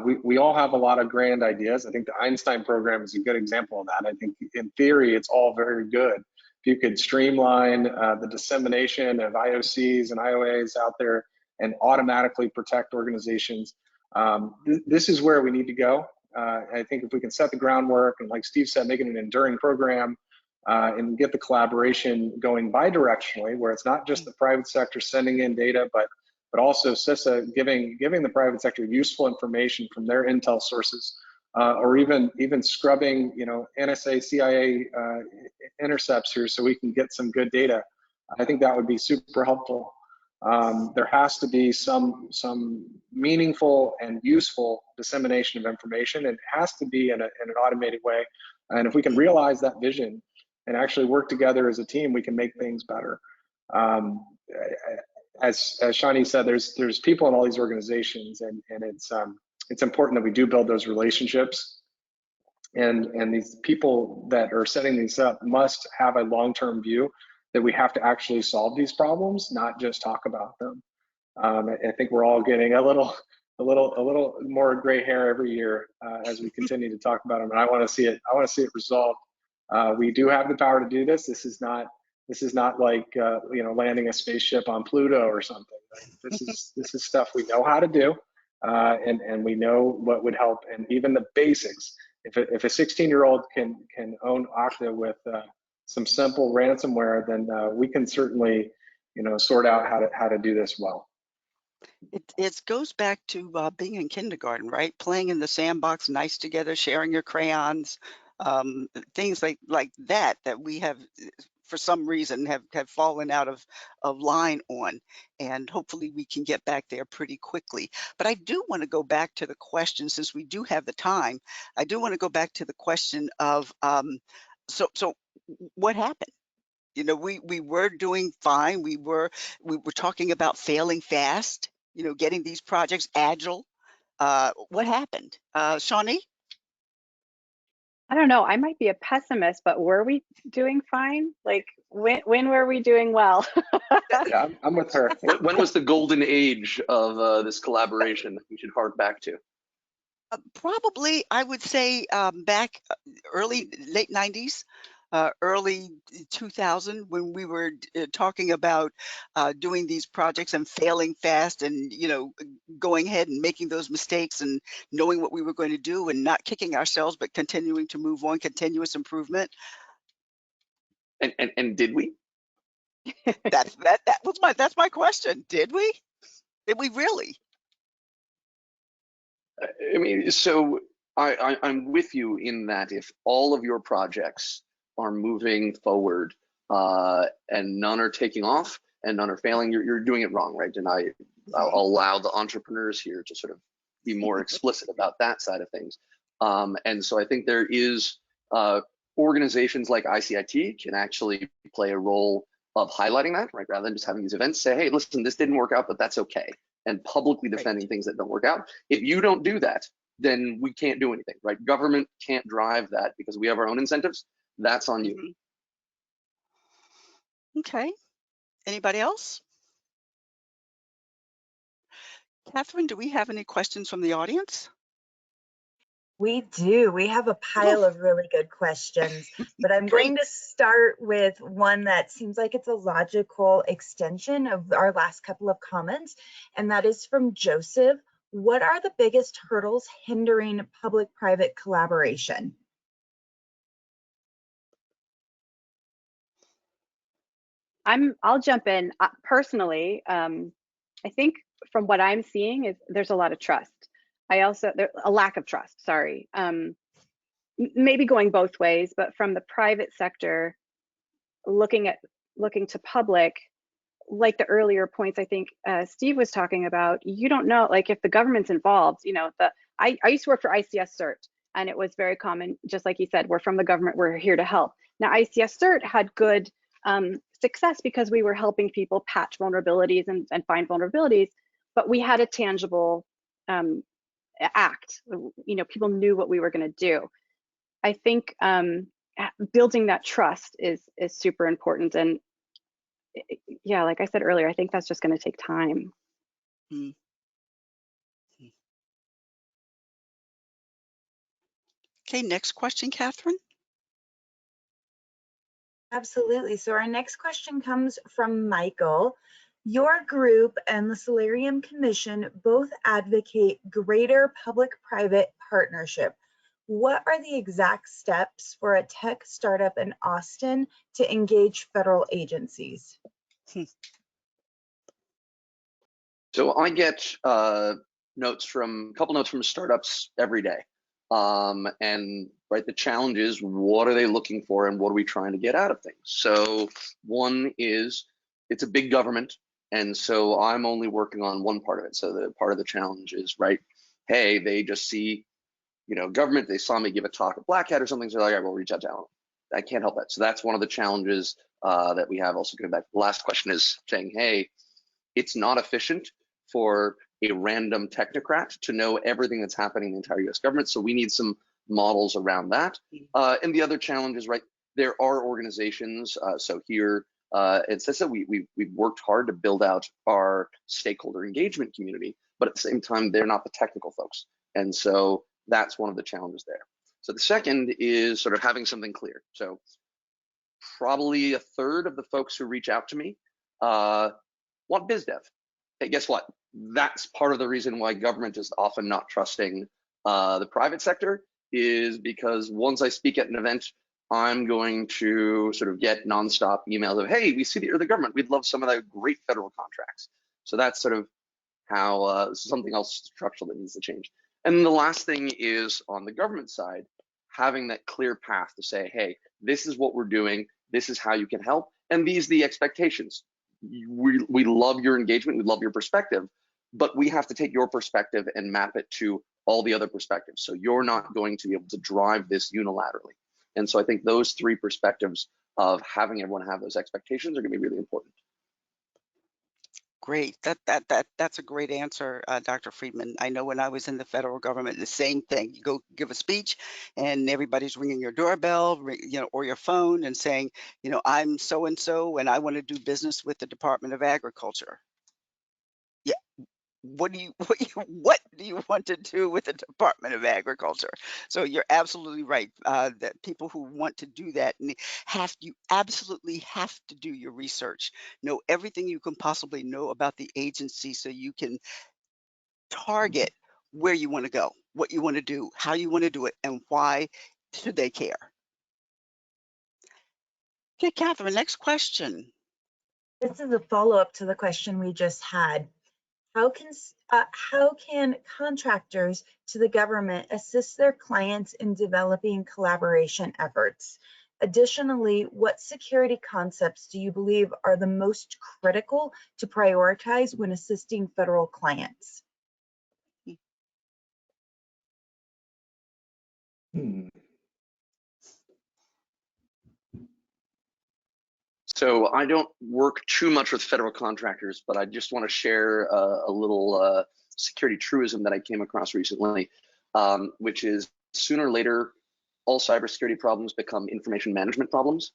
We all have a lot of grand ideas. I think the Einstein program is a good example of that. I think in theory it's all very good, you could streamline the dissemination of IOCs and IOAs out there and automatically protect organizations, this is where we need to go. I think if we can set the groundwork and, like Steve said, make it an enduring program and get the collaboration going bidirectionally, where it's not just the private sector sending in data, but also CISA giving the private sector useful information from their intel sources, or even scrubbing, NSA, CIA intercepts here so we can get some good data. I think that would be super helpful. There has to be some meaningful and useful dissemination of information. It has to be in an automated way. And if we can realize that vision and actually work together as a team, we can make things better. As Shani said, there's people in all these organizations, and it's important that we do build those relationships. And these people that are setting these up must have a long-term view that we have to actually solve these problems, not just talk about them. I think we're all getting a little more gray hair every year as we continue to talk about them, and I want to see it resolved. We do have the power to do this. This is not like landing a spaceship on Pluto or something. Right? This is stuff we know how to do, and we know what would help, and even the basics. If a 16-year-old can own Okta with some simple ransomware, then we can certainly sort out how to do this well. It goes back to being in kindergarten, right? Playing in the sandbox, nice together, sharing your crayons, things like that we have, for some reason, have fallen out of line on, and hopefully we can get back there pretty quickly. But I do want to go back to the question, since we do have the time. I do want to go back to the question of so what happened? We were doing fine. We were talking about failing fast, getting these projects agile. What happened? Shawnee? I don't know. I might be a pessimist, but were we doing fine? Like, when were we doing well? Yeah, I'm with her. When was the golden age of this collaboration that we should hark back to? Probably, I would say back late 90s, early 2000, when we were talking about doing these projects and failing fast, and going ahead and making those mistakes and knowing what we were going to do and not kicking ourselves, but continuing to move on, continuous improvement. And did we? That's my question. Did we? Did we really? I mean, so I'm with you in that if all of your projects are moving forward and none are taking off and none are failing, you're doing it wrong, right? And I'll allow the entrepreneurs here to sort of be more explicit about that side of things. And so I think there is organizations like ICIT can actually play a role of highlighting that, right? Rather than just having these events say, hey, listen, this didn't work out, but that's okay. And publicly defending things that don't work out. If you don't do that, then we can't do anything, right? Government can't drive that because we have our own incentives. That's on you. Okay. Anybody else? Catherine, do we have any questions from the audience? We do. We have a pile of really good questions, but I'm going to start with one that seems like it's a logical extension of our last couple of comments, and that is from Joseph. What are the biggest hurdles hindering public-private collaboration? I'll jump in. Personally, I think from what I'm seeing is there's a lot of trust. A lack of trust, sorry. Maybe going both ways, but from the private sector, looking to public, like the earlier points I think Steve was talking about, you don't know, like if the government's involved, I used to work for ICIT, and it was very common, just like he said, we're from the government, we're here to help. Now ICIT had good success because we were helping people patch vulnerabilities and find vulnerabilities, but we had a tangible act. People knew what we were going to do. I think building that trust is super important, and yeah, like I said earlier, I think that's just going to take time. Okay, next question, Catherine. Absolutely. So our next question comes from Michael. Your group and the Solarium Commission both advocate greater public-private partnership. What are the exact steps for a tech startup in Austin to engage federal agencies? So I get a couple notes from startups every day. And right, the challenge is, what are they looking for and what are we trying to get out of things? So one is, it's a big government, and so I'm only working on one part of it. So the part of the challenge is, right, hey, they just see, government, they saw me give a talk at Black Hat or something, so they're like, all right, we'll reach out to Alan. I can't help that. So that's one of the challenges that we have. Also, going back to the last question, is saying, hey, it's not efficient for a random technocrat to know everything that's happening in the entire US government. So we need some models around that. And the other challenge is, right, there are organizations. So here, it says that we've worked hard to build out our stakeholder engagement community, but at the same time, they're not the technical folks. And so that's one of the challenges there. So the second is sort of having something clear. So probably a third of the folks who reach out to me want biz dev. Hey, guess what? That's part of the reason why government is often not trusting the private sector, is because once I speak at an event, I'm going to sort of get nonstop emails of, hey, we see that you're the government. We'd love some of the great federal contracts. So that's sort of how something else structural that needs to change. And the last thing is, on the government side, having that clear path to say, hey, this is what we're doing. This is how you can help. And these are the expectations. We love your engagement, we love your perspective, but we have to take your perspective and map it to all the other perspectives. So you're not going to be able to drive this unilaterally. And so I think those three perspectives of having everyone have those expectations are going to be really important. Great. That's a great answer, Dr. Friedman. I know when I was in the federal government, the same thing. You go give a speech, and everybody's ringing your doorbell, or your phone, and saying, I'm so and so, and I want to do business with the Department of Agriculture. Yeah. What do you what do you want to do with the Department of Agriculture? So you're absolutely right. That people who want to do that you absolutely have to do your research, know everything you can possibly know about the agency, so you can target where you want to go, what you want to do, how you want to do it, and why should they care. Okay, Catherine, next question. This is a follow-up to the question we just had. How can contractors to the government assist their clients in developing collaboration efforts? Additionally, what security concepts do you believe are the most critical to prioritize when assisting federal clients? So I don't work too much with federal contractors, but I just want to share a little security truism that I came across recently, which is, sooner or later, all cybersecurity problems become information management problems.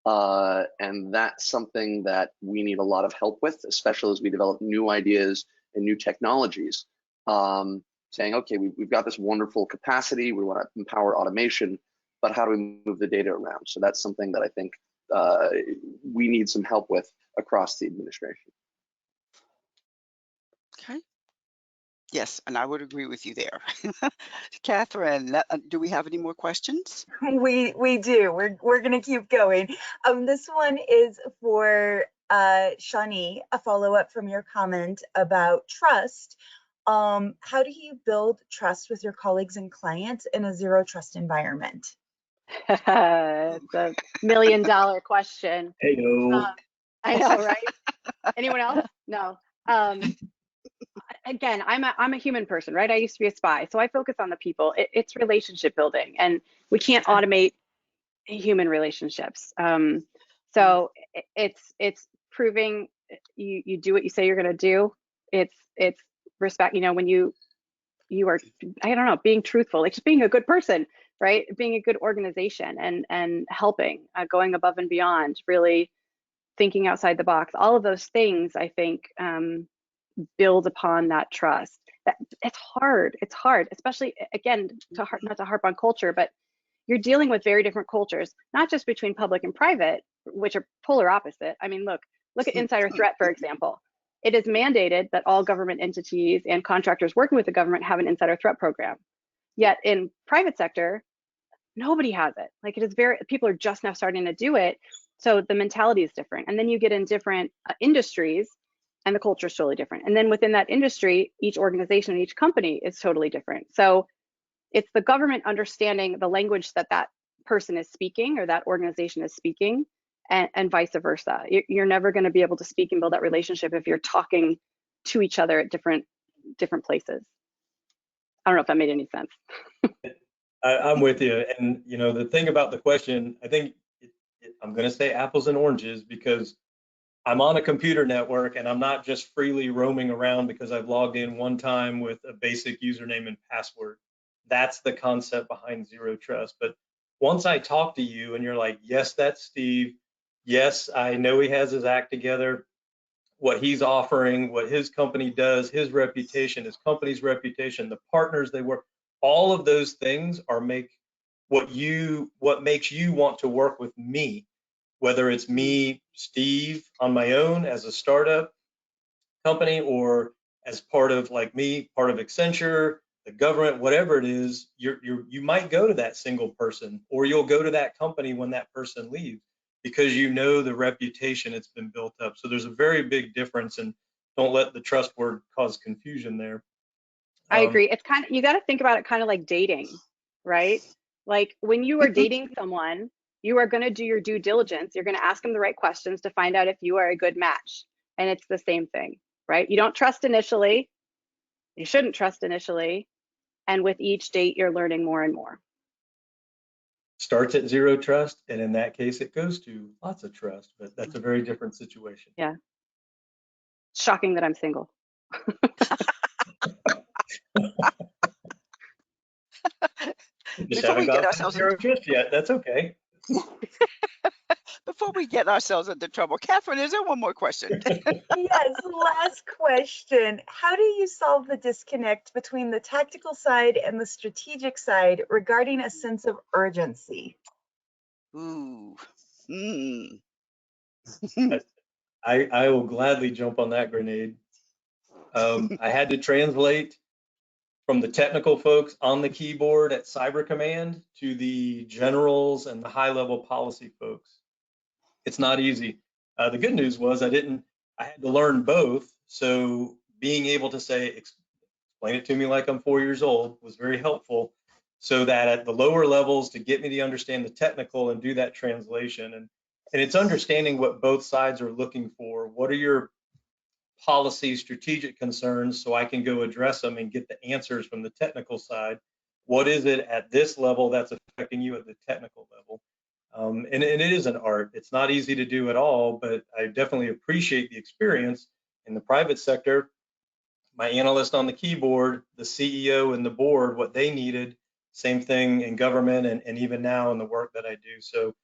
And that's something that we need a lot of help with, especially as we develop new ideas and new technologies. Saying, okay, we've got this wonderful capacity, we want to empower automation, but how do we move the data around? So that's something that I think we need some help with across the administration. Okay. Yes, and I would agree with you there. Catherine, do we have any more questions? We do. We're gonna keep going. This one is for Shani, a follow-up from your comment about trust. How do you build trust with your colleagues and clients in a zero trust environment? It's a $1 million question. Hey, I know, right? Anyone else? No. Again, I'm a human person, right? I used to be a spy, so I focus on the people. It's relationship building, and we can't automate human relationships. So it's proving you do what you say you're going to do. It's respect. When you are, I don't know, being truthful, like just being a good person, right? Being a good organization and helping, going above and beyond, really thinking outside the box. All of those things, I think, build upon that trust. It's hard, especially, again, not to harp on culture, but you're dealing with very different cultures, not just between public and private, which are polar opposite. I mean, look at insider threat, for example. It is mandated that all government entities and contractors working with the government have an insider threat program. Yet in private sector, nobody has it. Like, it is people are just now starting to do it. So the mentality is different. And then you get in different industries and the culture is totally different. And then within that industry, each organization, each company is totally different. So it's the government understanding the language that that person is speaking or that organization is speaking, and vice versa. You're never going to be able to speak and build that relationship if you're talking to each other at different places. I don't know if that made any sense. I'm with you. And, you know, the thing about the question, I think I'm going to say apples and oranges, because I'm on a computer network and I'm not just freely roaming around because I've logged in one time with a basic username and password. That's the concept behind zero trust. But once I talk to you and you're like, yes, that's Steve. Yes, I know he has his act together. What he's offering, what his company does, his reputation, his company's reputation, the partners they work, all of those things are what makes you want to work with me, whether it's me, Steve, on my own as a startup company, or as part of, like me, part of Accenture, the government, whatever it is. You might go to that single person, or you'll go to that company when that person leaves, because you know the reputation it's been built up. So there's a very big difference, and don't let the trust word cause confusion there. I agree. It's kind of, you got to think about it kind of like dating, right? Like, when you are dating someone, you are going to do your due diligence. You're going to ask them the right questions to find out if you are a good match. And it's the same thing, right? You don't trust initially. You shouldn't trust initially. And with each date, you're learning more and more. Starts at zero trust, and in that case, it goes to lots of trust, but that's a very different situation. Yeah. Shocking that I'm single. Just haven't got zero trust yet. That's okay. Before we get ourselves into trouble, Catherine, is there one more question? Yes, last question. How do you solve the disconnect between the tactical side and the strategic side regarding a sense of urgency? Ooh. I will gladly jump on that grenade. I had to translate from the technical folks on the keyboard at Cyber Command to the generals and the high-level policy folks. It's not easy. The good news was I had to learn both. So being able to say, explain it to me like I'm 4 years old, was very helpful, so that at the lower levels, to get me to understand the technical and do that translation. And it's understanding what both sides are looking for. What are your policy strategic concerns, so I can go address them and get the answers from the technical side? What is it at this level that's affecting you at the technical level? And it is an art. It's not easy to do at all, but I definitely appreciate the experience in the private sector. My analyst on the keyboard, the CEO and the board, what they needed, same thing in government, and even now in the work that I do. So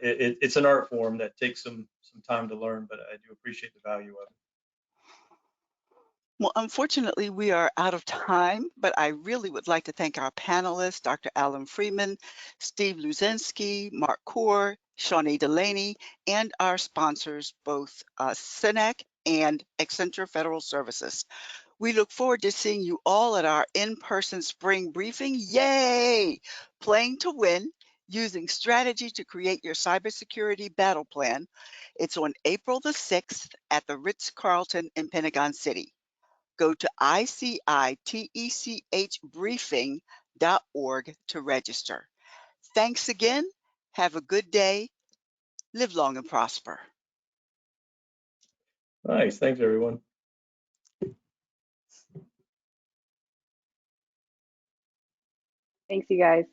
it's an art form that takes some time to learn, but I do appreciate the value of it. Well, unfortunately, we are out of time, but I really would like to thank our panelists, Dr. Alan Freeman, Steve Luzinski, Mark Kaur, Shawnee Delaney, and our sponsors, both CINEC and Accenture Federal Services. We look forward to seeing you all at our in-person spring briefing. Yay! Playing to win, using strategy to create your cybersecurity battle plan. It's on April the 6th at the Ritz-Carlton in Pentagon City. Go to ICITechbriefing.org to register. Thanks again. Have a good day. Live long and prosper. Nice. Thanks, everyone. Thanks, you guys.